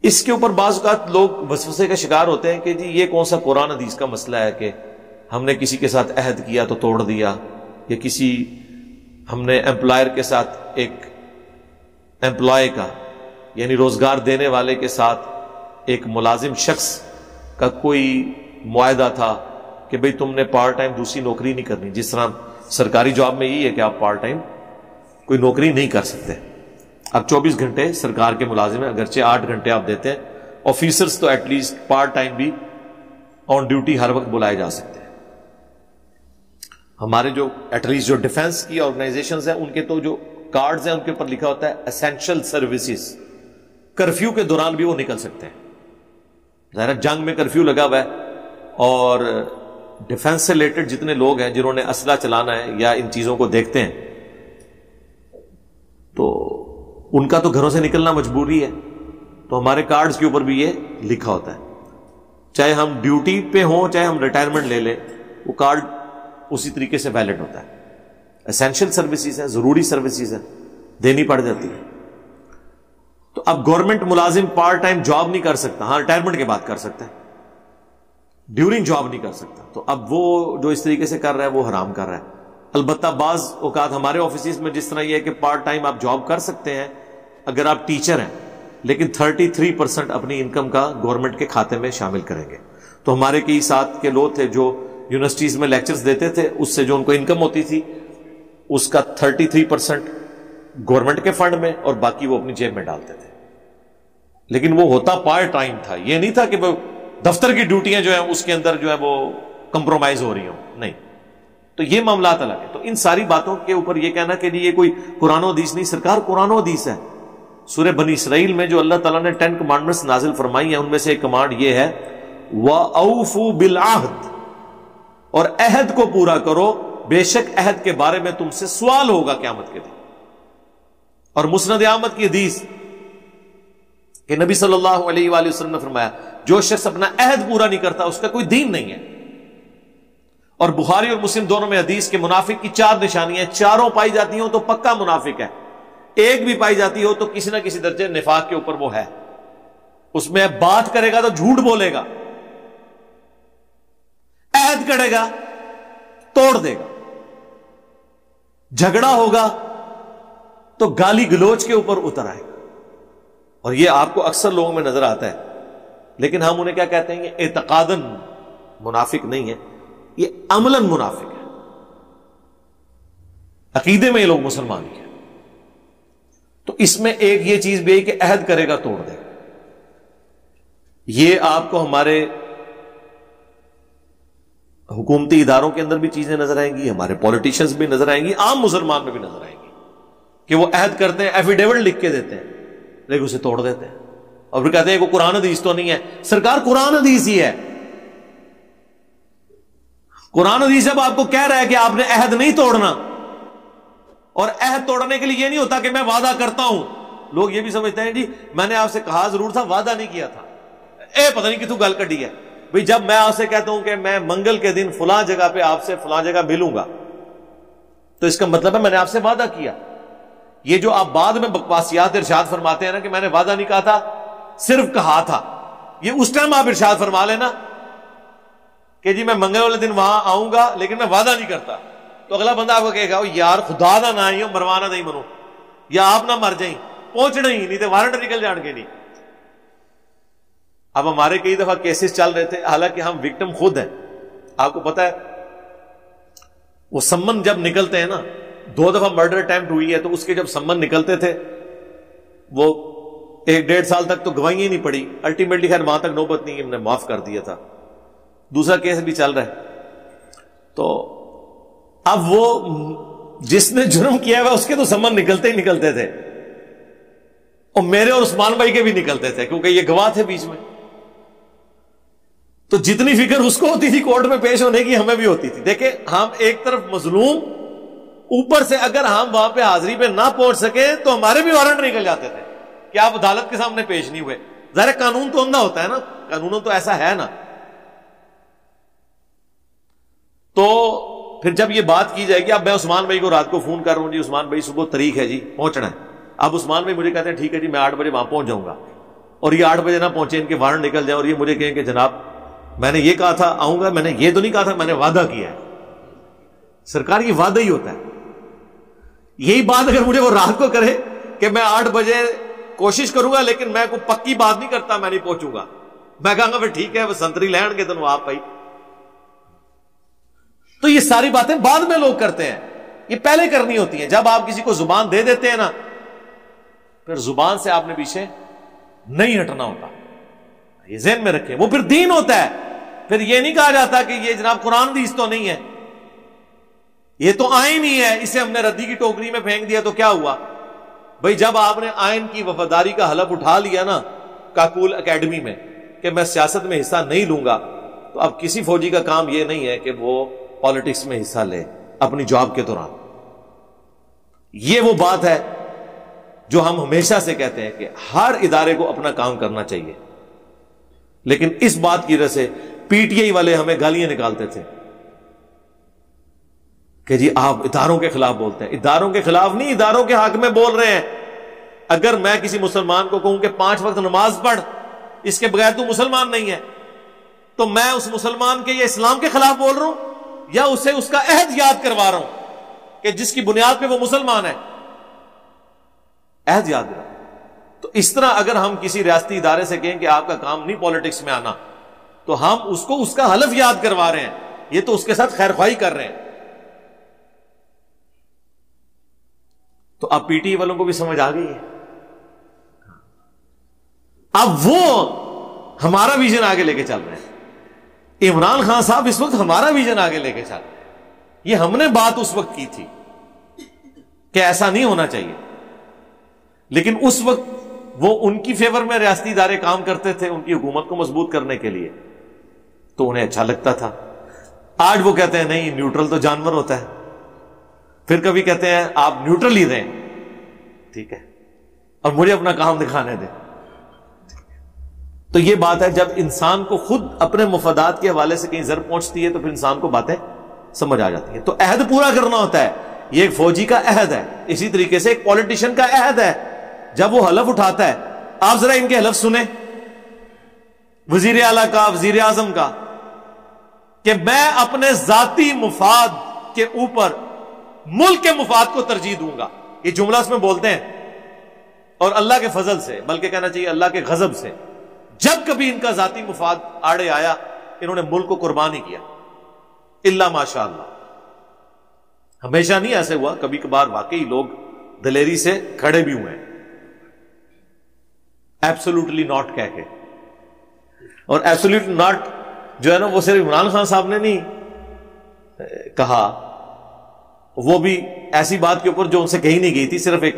اس کے اوپر بعض اوقات لوگ وسوسے کا شکار ہوتے ہیں کہ جی یہ کون سا قرآن حدیث کا مسئلہ ہے کہ ہم نے کسی کے ساتھ عہد کیا تو توڑ دیا، یا کسی ہم نے امپلائر کے ساتھ ایک امپلائی کا یعنی روزگار دینے والے کے ساتھ ایک ملازم شخص کا کوئی معاہدہ تھا کہ بھئی تم نے پارٹ ٹائم دوسری نوکری نہیں کرنی، جس طرح سرکاری جاب میں یہی ہے کہ آپ پارٹ ٹائم کوئی نوکری نہیں کر سکتے. اب 24 گھنٹے سرکار کے ملازم ہیں، اگرچہ 8 گھنٹے آپ دیتے ہیں، آفیسرز تو ایٹ لیسٹ پارٹ ٹائم بھی آن ڈیوٹی ہر وقت بلائے جا سکتے ہیں. ہمارے جو ایٹ لیسٹ جو ڈیفنس کی آرگنائزیشنز ہیں ان کے تو جو کارڈز ہیں ان کے اوپر لکھا ہوتا ہے اسینشل سروسز. کرفیو کے دوران بھی وہ نکل سکتے ہیں. ظاہر جنگ میں کرفیو لگا ہوا ہے اور ڈیفنس سے ریلیٹڈ جتنے لوگ ہیں جنہوں نے اسلحہ چلانا ہے یا ان چیزوں کو دیکھتے ہیں تو ان کا تو گھروں سے نکلنا مجبوری ہے. تو ہمارے کارڈز کے اوپر بھی یہ لکھا ہوتا ہے، چاہے ہم ڈیوٹی پہ ہوں چاہے ہم ریٹائرمنٹ لے لیں، وہ کارڈ اسی طریقے سے ویلڈ ہوتا ہے. اسینشل سروسز ہیں، ضروری سروسز ہیں، دینی پڑ جاتی ہے. تو اب گورنمنٹ ملازم پارٹ ٹائم جاب نہیں کر سکتا، ہاں ریٹائرمنٹ کے بعد کر سکتا ہے، ڈیورنگ جاب نہیں کر سکتا. تو اب وہ جو اس طریقے سے کر رہا ہے وہ حرام کر رہا ہے. البتہ بعض اوقات ہمارے آفیسز میں جس طرح یہ ہے کہ پارٹ ٹائم آپ جاب کر سکتے ہیں اگر آپ ٹیچر ہیں، لیکن 33% اپنی انکم کا گورنمنٹ کے کھاتے میں شامل کریں گے. تو ہمارے کئی ساتھ کے لوگ تھے جو یونیورسٹیز میں لیکچرز دیتے تھے، اس سے جو ان کو انکم ہوتی تھی اس کا 33% گورنمنٹ کے فنڈ میں اور باقی وہ اپنی جیب میں ڈالتے تھے. لیکن وہ ہوتا پارٹ ٹائم تھا، یہ نہیں تھا کہ وہ دفتر کی ڈیوٹیاں جو ہیں اس کے اندر جو ہے وہ کمپرومائز ہو رہی ہوں، نہیں. تو یہ معاملات الگ ہیں. تو ان ساری باتوں کے اوپر یہ کہنا کہ یہ کوئی قرآن و حدیث نہیں، سرکار قرآن و حدیث ہے. سورہ بنی اسرائیل میں جو اللہ تعالیٰ نے 10 کمانڈمنٹس نازل فرمائی ہیں ان میں سے ایک کمانڈ یہ ہے وَأَوْفُوا بِالْعَهْدِ، اور عہد کو پورا کرو، بے شک عہد کے بارے میں تم سے سوال ہوگا قیامت کے دن. اور مسند احمد کی حدیث کہ نبی صلی اللہ علیہ وآلہ وسلم نے فرمایا جو شخص اپنا عہد پورا نہیں کرتا اس کا کوئی دین نہیں ہے. اور بخاری اور مسلم دونوں میں حدیث کے منافق کی 4 نشانیاں، چاروں پائی جاتی ہوں تو پکا منافق ہے، ایک بھی پائی جاتی ہو تو کسی نہ کسی درجے نفاق کے اوپر وہ ہے. اس میں بات کرے گا تو جھوٹ بولے گا، عہد کرے گا توڑ دے گا، جھگڑا ہوگا تو گالی گلوچ کے اوپر اتر آئے گا. اور یہ آپ کو اکثر لوگوں میں نظر آتا ہے، لیکن ہم انہیں کیا کہتے ہیں؟ یہ اعتقاداً منافق نہیں ہے، یہ عملاً منافق ہے. عقیدے میں یہ لوگ مسلمان ہی ہیں. تو اس میں ایک یہ چیز بھی ہے کہ عہد کرے گا توڑ دے گا. یہ آپ کو ہمارے حکومتی اداروں کے اندر بھی چیزیں نظر آئیں گی، ہمارے پولیٹیشنز بھی نظر آئیں گی، عام مسلمان میں بھی نظر آئیں گی کہ وہ عہد کرتے ہیں، ایفیڈیوٹ لکھ کے دیتے ہیں لیکن اسے توڑ دیتے ہیں اور پھر کہتے ہیں کہ قرآن حدیث تو نہیں ہے. سرکار قرآن حدیث ہی ہے. قرآن حدیث جب آپ کو کہہ رہا ہے کہ آپ نے عہد نہیں توڑنا، اور عہد توڑنے کے لیے یہ نہیں ہوتا کہ میں وعدہ کرتا ہوں. لوگ یہ بھی سمجھتے ہیں جی میں نے آپ سے کہا ضرور تھا، وعدہ نہیں کیا تھا. پتہ نہیں کتوں گل کڈی ہے بھئی. جب میں آپ سے کہتا ہوں کہ میں منگل کے دن فلاں جگہ پہ آپ سے فلاں جگہ ملوں گا تو اس کا مطلب ہے میں نے آپ سے وعدہ کیا. یہ جو آپ بعد میں بکواسیات ارشاد فرماتے ہیں نا کہ میں نے وعدہ نہیں کہا تھا صرف کہا تھا، یہ اس ٹائم آپ ارشاد فرما لینا کہ جی میں منگل والے دن وہاں آؤں گا لیکن میں وعدہ نہیں کرتا. تو اگلا بندہ آپ کو کہے گا یار خدا نہ آئی ہو مروانا نہیں منو، یا آپ نہ مر جائیں، پہنچنا ہی نہیں تو وارنٹ نکل جان گے نہیں. اب ہمارے کئی دفعہ کیسز چل رہے تھے، حالانکہ ہم وکٹم خود ہیں. آپ کو پتا ہے وہ سمن جب نکلتے ہیں نا، 2 دفعہ مرڈر اٹیمپٹ ہوئی ہے تو اس کے جب سمن نکلتے تھے وہ 1-1.5 سال تک تو گواہیاں نہیں پڑی. الٹیمیٹلی خیر وہاں تک نوبت نہیں، ہم نے معاف کر دیا تھا. دوسرا کیس بھی چل رہا ہے. تو اب وہ جس نے جرم کیا ہوا اس کے تو سمن نکلتے ہی نکلتے تھے، اور میرے اور عثمان بھائی کے بھی نکلتے تھے کیونکہ یہ گواہ تھے بیچ میں. تو جتنی فکر اس کو ہوتی تھی کورٹ میں پیش ہونے کی ہمیں بھی ہوتی تھی. دیکھیں ہم ایک طرف مظلوم، اوپر سے اگر ہم وہاں پہ حاضری پہ نہ پہنچ سکے تو ہمارے بھی وارنٹ نکل جاتے تھے کہ آپ عدالت کے سامنے پیش نہیں ہوئے. ظاہر قانون تو اندھا ہوتا ہے نا، قانون تو ایسا ہے نا. تو پھر جب یہ بات کی جائے گی، اب میں عثمان بھائی کو رات کو فون کر رہا ہوں، جی عثمان بھائی صبح تاریخ ہے جی پہنچنا ہے. اب عثمان بھائی مجھے کہتے ہیں ٹھیک ہے جی میں 8 بجے وہاں پہنچ جاؤں گا. اور یہ 8 بجے نہ پہنچے, ان کے وارنٹ نکل جائے اور یہ مجھے کہیں کہ جناب میں نے یہ کہا تھا آؤں گا, میں نے یہ تو نہیں کہا تھا, میں نے وعدہ کیا ہے. سرکار یہ وعدہ ہی ہوتا ہے. یہی بات اگر مجھے وہ رات کو کرے کہ میں 8 بجے کوشش کروں گا لیکن میں کوئی پکی بات نہیں کرتا, میں نہیں پہنچوں گا, میں کہوں گا پھر ٹھیک ہے وہ سنتری لینڈ کے دن آپ بھائی. تو یہ ساری باتیں بعد میں لوگ کرتے ہیں, یہ پہلے کرنی ہوتی ہیں. جب آپ کسی کو زبان دے دیتے ہیں نا, پھر زبان سے آپ نے پیچھے نہیں ہٹنا ہوتا. یہ ذہن میں رکھیں, وہ پھر دین ہوتا ہے. پھر یہ نہیں کہا جاتا کہ یہ جناب قرآن حدیث تو نہیں ہے, یہ تو آئین ہی ہے, اسے ہم نے ردی کی ٹوکری میں پھینک دیا تو کیا ہوا بھائی. جب آپ نے آئین کی وفاداری کا حلف اٹھا لیا نا کاکول اکیڈمی میں کہ میں سیاست میں حصہ نہیں لوں گا, تو اب کسی فوجی کا کام یہ نہیں ہے کہ وہ پالیٹکس میں حصہ لے اپنی جاب کے دوران. یہ وہ بات ہے جو ہم ہمیشہ سے کہتے ہیں کہ ہر ادارے کو اپنا کام کرنا چاہیے. لیکن اس بات کی وجہ سے پی ٹی آئی والے ہمیں گالیاں نکالتے تھے کہ جی آپ اداروں کے خلاف بولتے ہیں. اداروں کے خلاف نہیں, اداروں کے حق میں بول رہے ہیں. اگر میں کسی مسلمان کو کہوں کہ 5 وقت نماز پڑھ, اس کے بغیر تو مسلمان نہیں ہے, تو میں اس مسلمان کے یا اسلام کے خلاف بول رہا ہوں یا اسے اس کا عہد یاد کروا رہا ہوں کہ جس کی بنیاد پہ وہ مسلمان ہے, عہد یاد کروا. تو اس طرح اگر ہم کسی ریاستی ادارے سے کہیں کہ آپ کا کام نہیں پالیٹکس میں آنا, تو ہم اس کو اس کا حلف یاد کروا رہے ہیں, یہ تو اس کے ساتھ خیر خواہی کر رہے ہیں. تو اب پی ٹی والوں کو بھی سمجھ آ گئی ہے. اب وہ ہمارا ویژن آگے لے کے چل رہے ہیں. عمران خان صاحب اس وقت ہمارا ویژن آگے لے کے چل رہے ہیں. یہ ہم نے بات اس وقت کی تھی کہ ایسا نہیں ہونا چاہیے, لیکن اس وقت وہ ان کی فیور میں ریاستی ادارے کام کرتے تھے ان کی حکومت کو مضبوط کرنے کے لیے, تو انہیں اچھا لگتا تھا. آج وہ کہتے ہیں نہیں نیوٹرل تو جانور ہوتا ہے, پھر کبھی کہتے ہیں آپ نیوٹرل ہی رہیں, ٹھیک ہے, اور مجھے اپنا کام دکھانے دیں. تو یہ بات ہے, جب انسان کو خود اپنے مفادات کے حوالے سے کہیں ضرب پہنچتی ہے تو پھر انسان کو باتیں سمجھ آ جاتی ہیں. تو عہد پورا کرنا ہوتا ہے, یہ ایک فوجی کا عہد ہے, اسی طریقے سے ایک پولیٹیشین کا عہد ہے. جب وہ حلف اٹھاتا ہے, آپ ذرا ان کے حلف سنیں, وزیر اعلیٰ کا, وزیر اعظم کا, کہ میں اپنے ذاتی مفاد کے اوپر ملک کے مفاد کو ترجیح دوں گا. یہ جملہ اس میں بولتے ہیں, اور اللہ کے فضل سے, بلکہ کہنا چاہیے اللہ کے غضب سے, جب کبھی ان کا ذاتی مفاد آڑے آیا انہوں نے ملک کو قربان ہی کیا, الا ماشاء اللہ. ہمیشہ نہیں ایسے ہوا, کبھی کبھار واقعی لوگ دلیری سے کھڑے بھی ہوئے ہیں ایبسولوٹلی ناٹ کہہ کے. اور ایبسولوٹلی ناٹ جو ہے نا وہ صرف عمران خان صاحب نے نہیں کہا, وہ بھی ایسی بات کے اوپر جو ان سے کہی نہیں گئی تھی, صرف ایک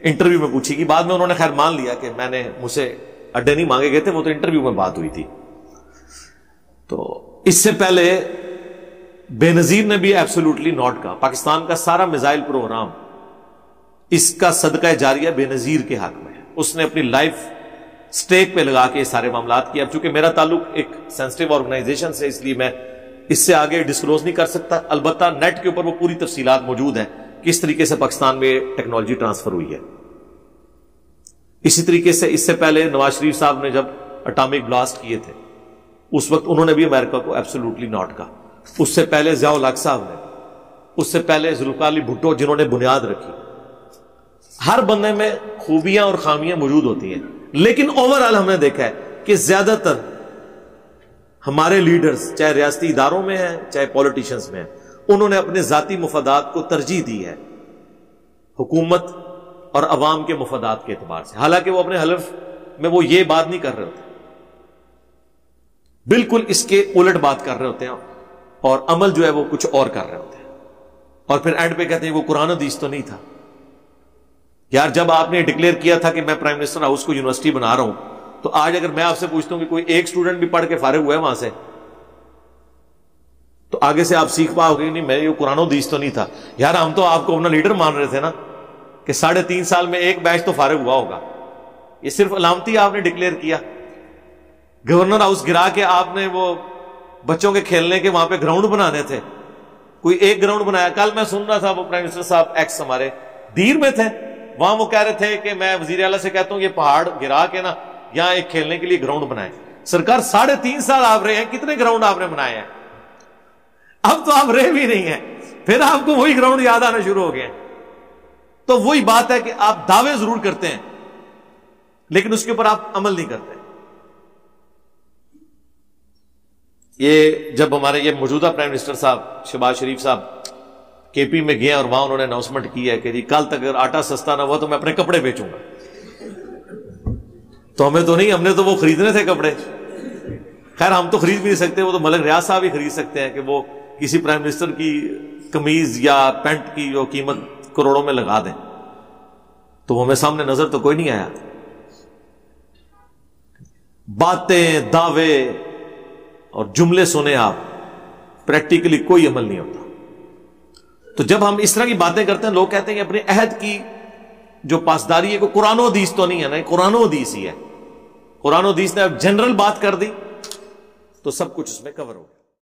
انٹرویو میں پوچھی گئی. بعد میں انہوں نے خیر مان لیا کہ میں نے, مجھ سے اڈے نہیں مانگے گئے تھے, وہ تو انٹرویو میں بات ہوئی تھی. تو اس سے پہلے بے نظیر نے بھی ایبسولوٹلی ناٹ کہا. پاکستان کا سارا میزائل پروگرام اس کا صدقہ جاریہ بے نظیر کے حق میں ہے. اس نے اپنی لائف سٹیک پہ لگا کے یہ سارے معاملات کیے. اب چونکہ میرا تعلق ایک سینسٹیو آرگنائزیشن سے, اس لیے میں اس سے آگے ڈسکلوز نہیں کر سکتا. البتہ نیٹ کے اوپر وہ پوری تفصیلات موجود ہیں کس طریقے سے پاکستان میں ٹیکنالوجی ٹرانسفر ہوئی ہے. اسی طریقے سے اس سے پہلے نواز شریف صاحب نے جب اٹامک بلاسٹ کیے تھے اس وقت انہوں نے بھی امریکہ کو ایبسولوٹلی ناٹ کہا. اس سے پہلے ضیاء الحق صاحب نے, اس سے پہلے ذوالفقار علی بھٹو جنہوں نے بنیاد رکھی. ہر بندے میں خوبیاں اور خامیاں موجود ہوتی ہیں, لیکن اوور آل ہم نے دیکھا ہے کہ زیادہ تر ہمارے لیڈرز چاہے ریاستی اداروں میں ہیں چاہے پولیٹیشنز میں ہیں, انہوں نے اپنے ذاتی مفادات کو ترجیح دی ہے حکومت اور عوام کے مفادات کے اعتبار سے. حالانکہ وہ اپنے حلف میں وہ یہ بات نہیں کر رہے ہوتے, بالکل اس کے الٹ بات کر رہے ہوتے ہیں, اور عمل جو ہے وہ کچھ اور کر رہے ہوتے ہیں. اور پھر اینڈ پہ کہتے ہیں وہ قرآن حدیث تو نہیں تھا. یار جب آپ نے ڈکلیئر کیا تھا کہ میں پرائم منسٹر ہاؤس کو یونیورسٹی بنا رہا ہوں, تو آج اگر میں آپ سے پوچھتا ہوں کہ کوئی ایک اسٹوڈنٹ بھی پڑھ کے فارغ ہوا ہے وہاں سے, تو آگے سے آپ سیکھ پاؤ گے نہیں میں یہ قرآن حدیث تو نہیں تھا. یار ہم تو آپ کو اپنا لیڈر مان رہے تھے نا کہ 3.5 سال میں ایک بیچ تو فارغ ہوا ہوگا. یہ صرف علامتی آپ نے ڈکلیئر کیا. گورنر ہاؤس گرا کے آپ نے وہ بچوں کے کھیلنے کے وہاں پہ گراؤنڈ بنانے تھے, کوئی ایک گراؤنڈ بنایا. کل میں سن رہا تھا وہ پرائم منسٹر صاحب ایکس ہمارے دیر میں تھے, وہاں وہ کہہ رہے تھے کہ میں وزیر اعلیٰ سے کہتا ہوں یہ پہاڑ گرا کے نا یہاں ایک کھیلنے کے لیے گراؤنڈ بنائے. سرکار 3.5 سال آپ رہے ہیں, کتنے گراؤنڈ آپ نے بنائے ہیں؟ اب تو آپ رہے بھی نہیں ہیں, پھر آپ کو وہی گراؤنڈ یاد آنا شروع ہو گئے ہیں. تو وہی بات ہے کہ آپ دعوے ضرور کرتے ہیں لیکن اس کے اوپر آپ عمل نہیں کرتے. یہ جب ہمارے یہ موجودہ پرائم منسٹر صاحب شہباز شریف صاحب کے پی میں گئے اور وہاں انہوں نے اناؤنسمنٹ کی ہے کہ جی کل تک اگر آٹا سستا نہ ہوا تو میں اپنے کپڑے بیچوں گا. تو ہمیں تو نہیں, ہم نے تو وہ خریدنے تھے کپڑے. خیر ہم تو خرید بھی نہیں سکتے, وہ تو ملک ریاض صاحب ہی خرید سکتے ہیں کہ وہ کسی پرائم منسٹر کی قمیض یا پینٹ کی جو قیمت کروڑوں میں لگا دیں. تو وہ ہمیں سامنے نظر تو کوئی نہیں آیا. باتیں, دعوے اور جملے سنے آپ, پریکٹیکلی کوئی عمل نہیں ہوتا. تو جب ہم اس طرح کی باتیں کرتے ہیں, لوگ کہتے ہیں کہ اپنے عہد کی جو پاسداری ہے کوئی قرآن و حدیث تو نہیں ہے نا, قرآن و حدیث ہی ہے. قرآن و حدیث نے اب جنرل بات کر دی تو سب کچھ اس میں کور ہو گیا.